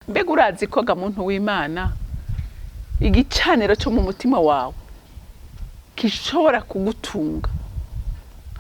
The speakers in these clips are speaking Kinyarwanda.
mbega urazi ko ga muntu w'Imana igicaniro cyo mu mutima wawe kishobora kugutunga.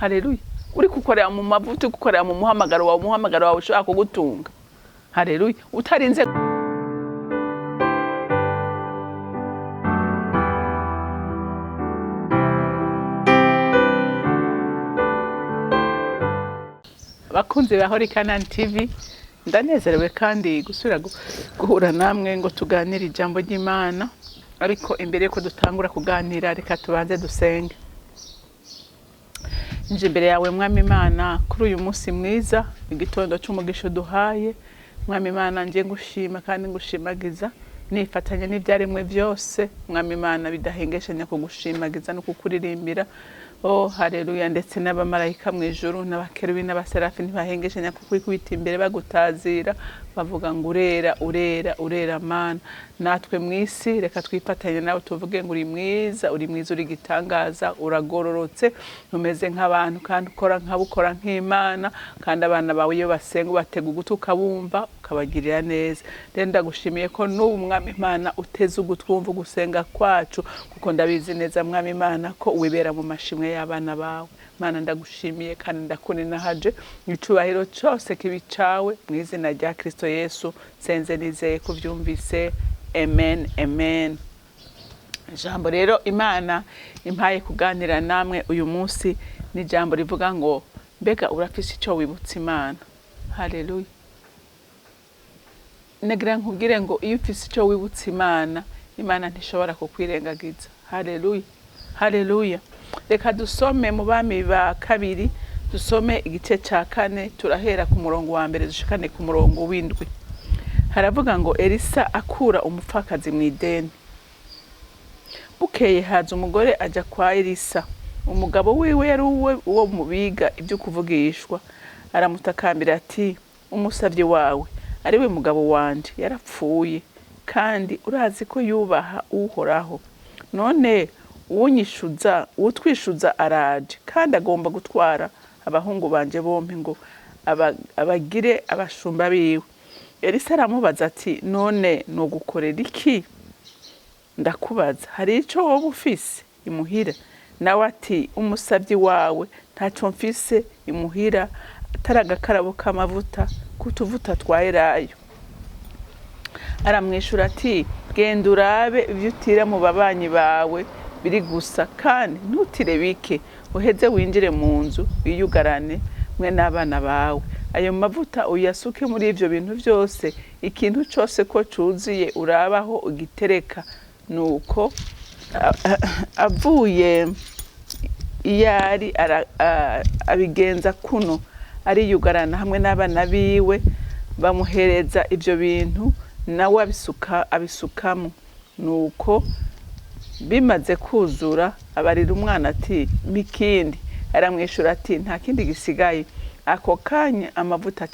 Haleluya. Uri kukorera mu mavuta, gukorera mu muhamagaro wawe ushobora kugutunga. Haleluya. Utarinze bakunze ba CANAAN TV, ndanezerewe kandi gusubira guhura namwe ngo tuganire ijambo ry'Imana. Ariko imbere yuko dutangura kuganira, reka tubanze dusenge. Nje imbere yawe Mwami Imana kuri uyu munsi mwiza, igitondo cy'umugisha duhaye. Mwami Imana nje ngushima kandi ngushimagiza, nifatanya n'ibyaremwe byose Mwami Imana bidahengeshanya kugushimagiza no kukuririmbira. Oh haleluya. Ndetse n'abamarayika mu ijuru n'abakerubi n'abaserafi ntibahengeshanya kukwikubita imbere bagutazira bavuga ngo urera urera urera Mana. Natwe mwisi reka twifatanye nawe tuvuge ngo uri mwiza, uri mwiza, uri gitangaza, uragororotse, umeze nk'abantu kandi ukora nk'Imana, kandi abana bawe iyo basenga batega ugutwi ukabumva ukabagirira neza. Rero ndagushimiye ko n'ubu Mwami Imana uteze ugutwumva gusenga kwacu, kuko ndabizi neza Mwami Imana ko wibera mu mashimwe y'abana bawe. Mana ndagushimiye kandi ndakuninahaje, icubahiro cyose kibicawe mu izina rya Kristo Yesu senze nizeye kuvyumvise. Amen, amen. Jambo rero Imana impaye kuganira namwe uyu munsi ni jambo rivuga ngo mbega urafise icyo wibutsa Imana. Haleluya. Negira nkubwire ngo iyo ufise icyo wibutsa Imana, Imana ntishobora kukwirengagiza. Haleluya, haleluya. Reka dusome mu Bami ba kabiri, dusome igice cya 4, turahera ku murongo wa mbere dushikane ku murongo w'indwi. Haravuga ngo Elisa akura umupfakazi mu ideni. Bukeye haza umugore ajya kwa Elisa. Umugabo wiwe yari uwo mubiga ibyo kuvugishwa. Aramutakambira ati, umusavye wawe ari we mugabo wanje yarapfuye, kandi urazi ko yubaha Uhoraho. None utwishuza araje, kandi agomba gutwara abahungu banje bompi ngo abagire abashumba biwe. Elisa aramubaza ati, none no gukorera iki? Ndakubaza, hari ico wowe ufise imuhira? Nawe ati, umusavyi wawe ntaco mfise imuhira atari agakarabo k'amavuta kutuvuta twa Elayo. Aramwishura ati, genda urabe ivyo utira mu babanyi bawe biri gusa, kandi ntutire bike, uheze winjire mu nzu wiyugarane mwe n'abana bawe. Ayo mavuta uyasuke muri ivyo bintu byose, ikintu cyose ko cuziye urabaho ugitereka. Nuko avuye iyari abigenza kuno, ariyugarana hamwe n'abana biwe, bamuhereza ivyo bintu nawe abisukamo. Nuko bimaze kuzura abarira umwana ati, mikindi. Aramwishura ati, nta kindi gisigaye. Ako kanya amavuta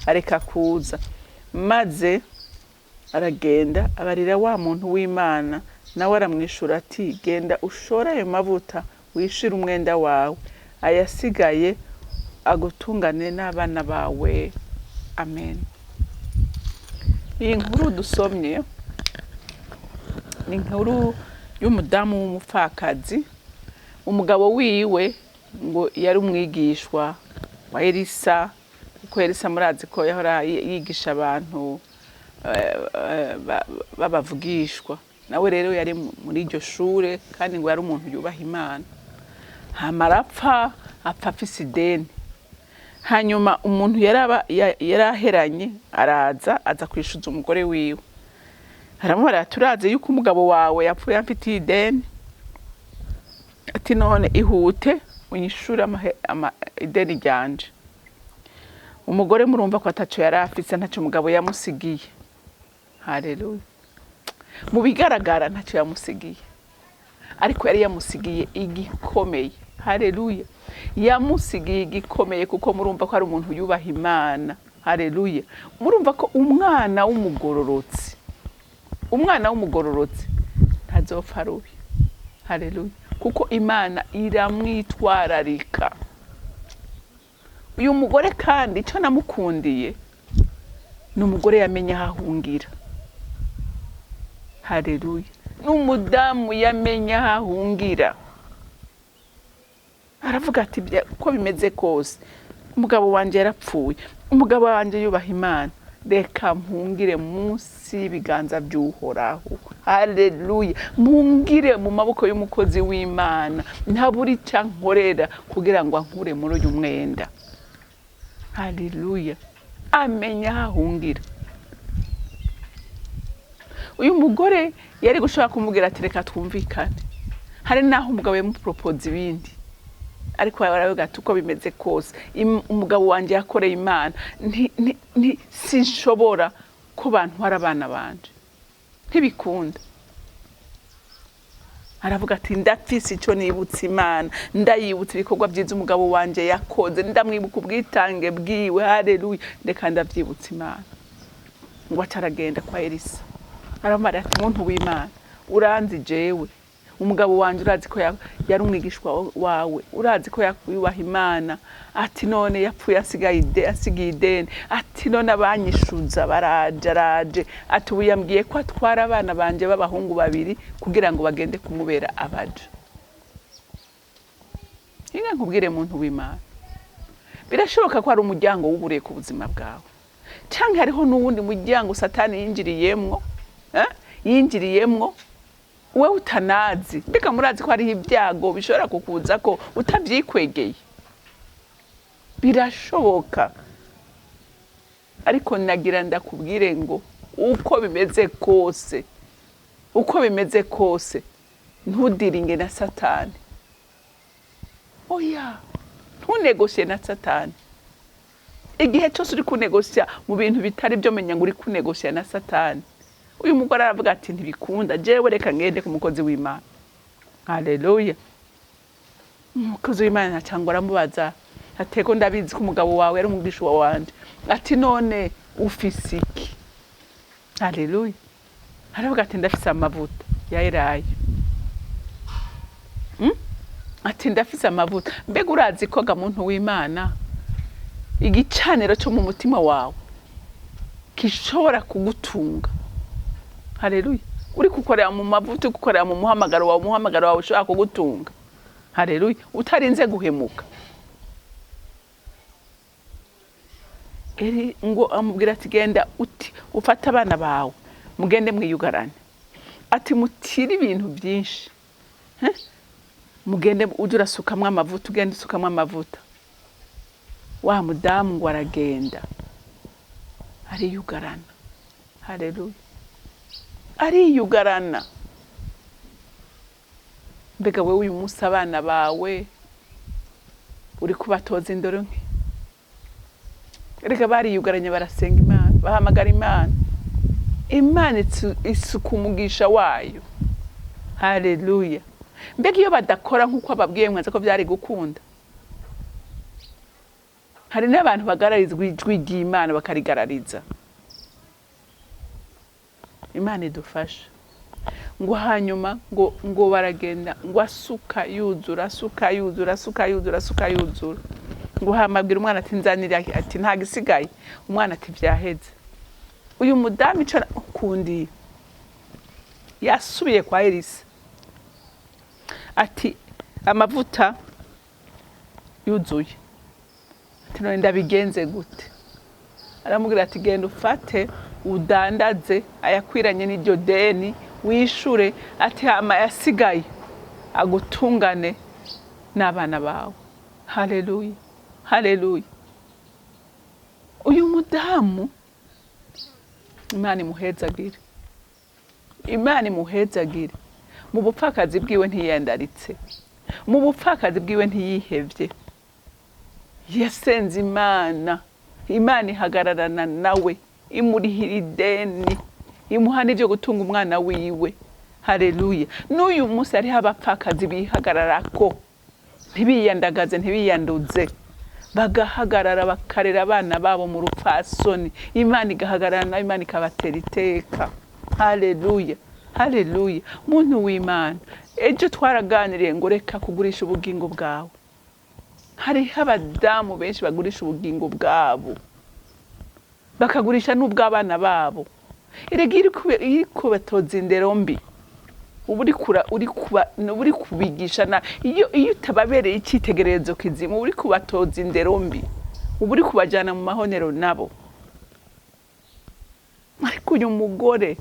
areka kuza, maze aragenda abarira wa muntu w'Imana. Nawe aramwishura ati, genda ushora ayo mavuta wishira umwenda wawe, ayasigaye agutungane n'abana bawe. Amen. Iyi nkuru dusomye ni inkuru y'umudamu w'umupfakazi. Umugabo wiwe ngo yari umwigishwa wa Elisa, kuko Elisa murazi ko yahora yigisha abantu babavugishwa. Nawe rero yari muri iryo shure, kandi ngo yari umuntu yubaha Imana. Hamara apfa afise ideni. Hanyuma umuntu yaraheranye aza kwishuza umugore wiwe. Aramubara, turaze yuko umugabo wawe yapfuye amfitiye ideni. Ati, none ihute unyishura ideni ryanje. Umugore murumva ko ataco yarafise, ntaco umugabo yamusigiye. Haleluya. Mu bigaragara ntaco yamusigiye, ariko yari yamusigiye igikomeye. Haleluya. Yamusigiye igikomeye, kuko murumva ko ari umuntu yubaha Imana. Haleluya. Murumva ko umwana w'umugororotsi ntazopfa rubi. Haleluya. Kuko Imana iramwitwararika. Uyu mugore kandi icyo namukundiye, n'umugore yamenye ahahungira. Haleluya. N'umudamu yamenye ahahungira. Aravuga ati ko bimeze kose, umugabo wanje yarapfuye, umugabo wanje yubaha Imana, reka mpungire munsi y'ibiganza by'Uhoraho. Haleluya. Mpungire mu maboko y'umukozi w'Imana, ntaburi cyankorera kugira ngo ankure muri uyu mwenda. Haleluya. Amenya ahahungira. Uyu mugore yari gushaka kumubwira ati reka twumvikane. Hari naho umugabo yamupropose ibindi, ariko baravuga ati uko bimeze kose umugabo wanje yakoreye Imana, sinshobora ko bantwara abana banje, ntibikunda. Aravuga ati ndafise ico nibutsa Imana, ndayibutsa ibikorwa byiza umugabo wanje yakoze, ndamwibuka ubwitange bwiwe. Haleluya. Reka ndavyibutsa Imana. Ngo acaragenda kwa Elisa, aramara ati muntu w'Imana, uranzi jewe umugabo wanje, urazi ko yari umwigishwa wawe, urazi ko yubaha Imana, ati none yapfuye asigaye ideni, ati none abanyishuza baraje, ati ubu yambwiye ko atwara abana banje b'abahungu babiri kugira ngo bagende kumubera abaja. Inga nkubwire muntu w'Imana, birashoboka ko hari umuryango w'ubure ku buzima bwawe, cyangwa hariho n'uwundi muryango Satani yinjiriyemwo, yinjiriyemwo we utanazi. Mbega murazi ko hari ibyago bishobora kukuza ko utavyikwegeye? Birashoboka. Ariko nagira ndakubwire ngo uko bimeze kose, ntudiringe na Satani. Oya, ntunegosye na Satani. Igihe cyose uri kunegosya mu bintu bitari byo, menya ngo uri kunegosya na Satani. Uyu mugore aravuga ati ntibikunda, jewe reka ngende ku mukozi w'Imana. Haleluya. Umukozi w'Imana cyangwa aramubaza ati ko ndabizi ko umugabo wawe ari umwigisha wanje, ati none ufise iki? Haleluya. Aravuga ati ndafise amavuta ya Elayo. Ati ndafise amavuta. Mbega urazi ko ga muntu w'Imana, igicaniro cyo mu mutima wawe kishobora kugutunga. Haleluya. Uri kukorera mu mavuta, gukorera mu muhamagaro wawe ushaka kugutunga. Haleluya. Utarinze guhemuka. Ngo amubwira ati genda ufata abana bawe mugende mwiyugarane, ati mutira ibintu byinshi, mugende uje urasukamwe amavuta, ugende usukamwe amavuta. Wa mudamu ngo aragenda ariyugarana. Haleluya. Ariyugarana. Mbega wewe uyu munsi abana bawe uri kubatoza indoro nke? Reka bariyugaranye barasenga Imana, bahamagara Imana. Imana isuka umugisha wayo. Haleluya. Mbega iyo badakora nk'uko ababwiye mwaza ko byari gukunda? Hari n'abantu bagararizwa ijwi ry'Imana bakarigarariza. Imana idufasha. Ngo hanyuma ngo baragenda, ngo asuka yuzura. Ngo hamabwira umwana ati nzanira, ati nta gisigaye. Umwana ati byaheze. Uyu mudamu icara kundi yasubiye kwa Elisa, ati amavuta yuzuye, ati none ndabigenze gute? Aramubwira ati genda ufate udandaze ayakwiranye n'iryo deni wishure, ati hama yasigaye agutungane n'abana bawe. Haleluya. Haleluya. Uyu mudamu Imana imuhezagire. Imana imuhezagire. Mu bupfakazi bwiwe ntiyandaritse, mu bupfakazi bwiwe ntiyihevye. Yasenze Imana. Imana ihagararana nawe, imurihira ideni, imuha n'ivyo gutunga umwana wiwe. Haleluya. N'uyu munsi ari abapfakazi bihagararako, ntibiyandagaze, ntibiyanduze, bagahagarara bakarera abana babo mu rupfasoni. Imana igahagarara nawe, Imana ikabatera iteka. Haleluya. Haleluya. Muntu w'Imana, ejo twaraganiriye ngo reka kugurisha ubugingo bwawe. Hariho abadamu benshi bagurisha ubugingo bwabo. bakagurisha n'ubw'abana babo. Erega iriko batoza indero mbi, uri kubigisha na iyo utababereye icyitegererezo kizima, uri kubatoza indero mbi, uri kubajyana mu mahonero nabo. Ariko uyu mugore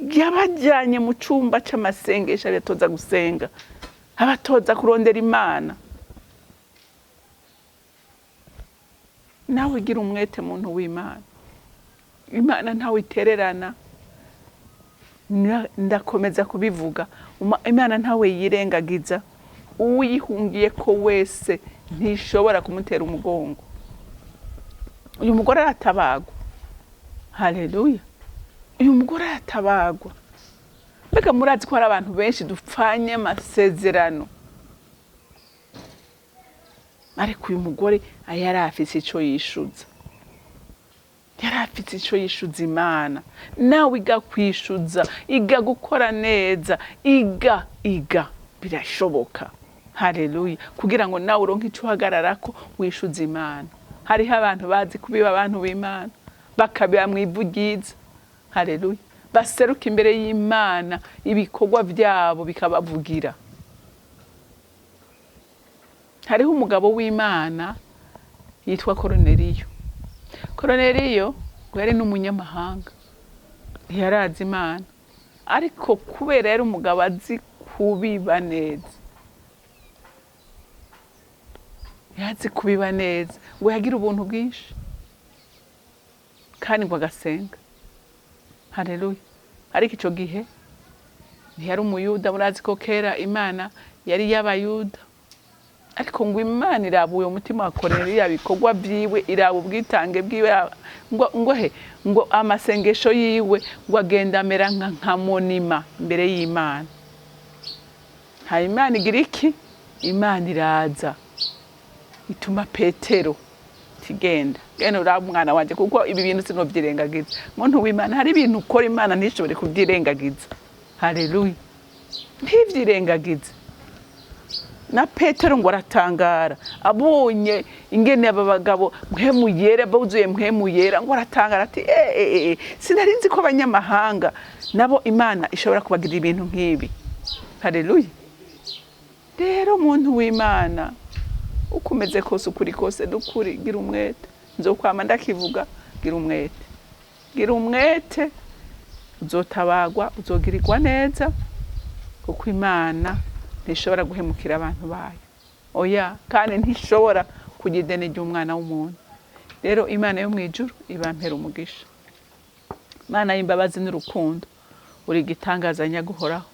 yabajyanye mu cyumba cy'amasengesho, abatoza gusenga, abatoza kurondera Imana. Nawe gira umwete muntu w'Imana. Imana ntawe itererana. Ndakomeza kubivuga, Imana ntawe yirengagiza. Uwuyihungiye ko wese ntishobora kumutera umugongo. Uyu mugore aratabagwa. Haleluya. Uyu mugore aratabagwa. Mbega murazi ko hari abantu benshi dupfanye amasezerano, ariko uyu mugore yari afise icyo yishuza. Yari afite icyo yishuza Imana. Nawe iga kwishuza, iga gukora neza, iga birashoboka. Haleluya. Kugira ngo nawe uronke icyo uhagararako wishuza Imana. Hariho abantu bazi kubiba abantu b'Imana, bakabiba mu ivu ryiza. Haleluya. Baseruka imbere y'Imana, ibikorwa byabo bikabavugira. Hariho umugabo w'Imana yitwa Koroneliyo. Koroneliyo yari n'umunyamahanga, ntiyarazi Imana, ariko kubera yari umugabo azi kubiba neza, yazi kubiba neza, ngo yagira ubuntu bwinshi kandi ngo agasenga. Haleluya. Ariko icyo gihe ntiyari umuyuda. Murazi ko kera Imana yari y'abayuda, ariko ngo Imana irabuye umutima wa Koroneliyo, ibikorwa byiwe, iraba ubwitange bwiwe, ngo amasengesho yiwe ngo agenda amera nka monima imbere y'Imana. Hari Imana igira iki? Imana iraza ituma Petero tigenda, genda uraba umwana wanje, kuko ibi bintu sinovyirengagiza. Muntu w'Imana, hari ibintu ukora Imana ntishobore kubyirengagiza. Haleluya. Ntivyirengagiza. Na Petero ngo aratangara, abonye ingene aba bagabo mpemu yera, buzuye mpemu yera, ngo aratangara ati sinarinzi ko abanyamahanga nabo Imana ishobora kubagirira ibintu nk'ibi. Haleluya. Rero muntu w'Imana, ukomeze kose ukuri kose dukuri, gira umwete. Nzokwama ndakivuga, gira umwete. Gira umwete, uzotabagwa, uzogirirwa neza, kuko Imana ntishobora guhemukira abantu bayo. Oya, kandi ntishobora kugira ideni ry'umwana w'umuntu. Rero Imana yo mu ijuru ibampera umugisha. Imana y'imbabazi n'urukundo, uri igitangaza nyaguhoraho.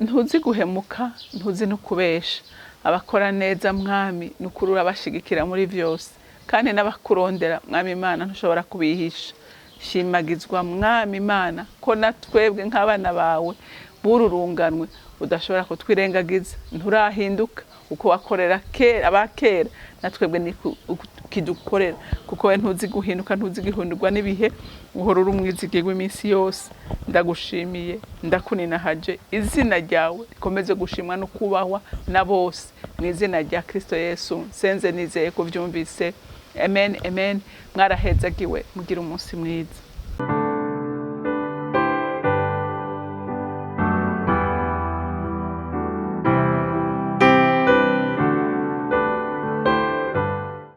Ntuzi guhemuka, ntuzi no kubesha. Abakora neza Mwami, n'ukuri urabashigikira muri byose, kandi n'abakurondera Mwami Imana ntushobora kubihisha. Shimagizwa Mwami Imana ko natwebwe nk'abana bawe bururunganwe udashobora kutwirengagiza. Nturahinduka uko wakorera kera, abakera natwebwe ni kidukorera, kuko we ntuzi guhinduka, ntuzi gihundurwa n'ibihe, uhora uri umwizigirwa iminsi yose. Ndagushimiye, ndakuninahaje, izina ryawe rikomeze gushimwa no kubahwa na bose, mu izina rya Kristo Yesu senze nizeye ko byumvise. Amen, amen. Mwarahezagiwe, mugira umunsi mwiza.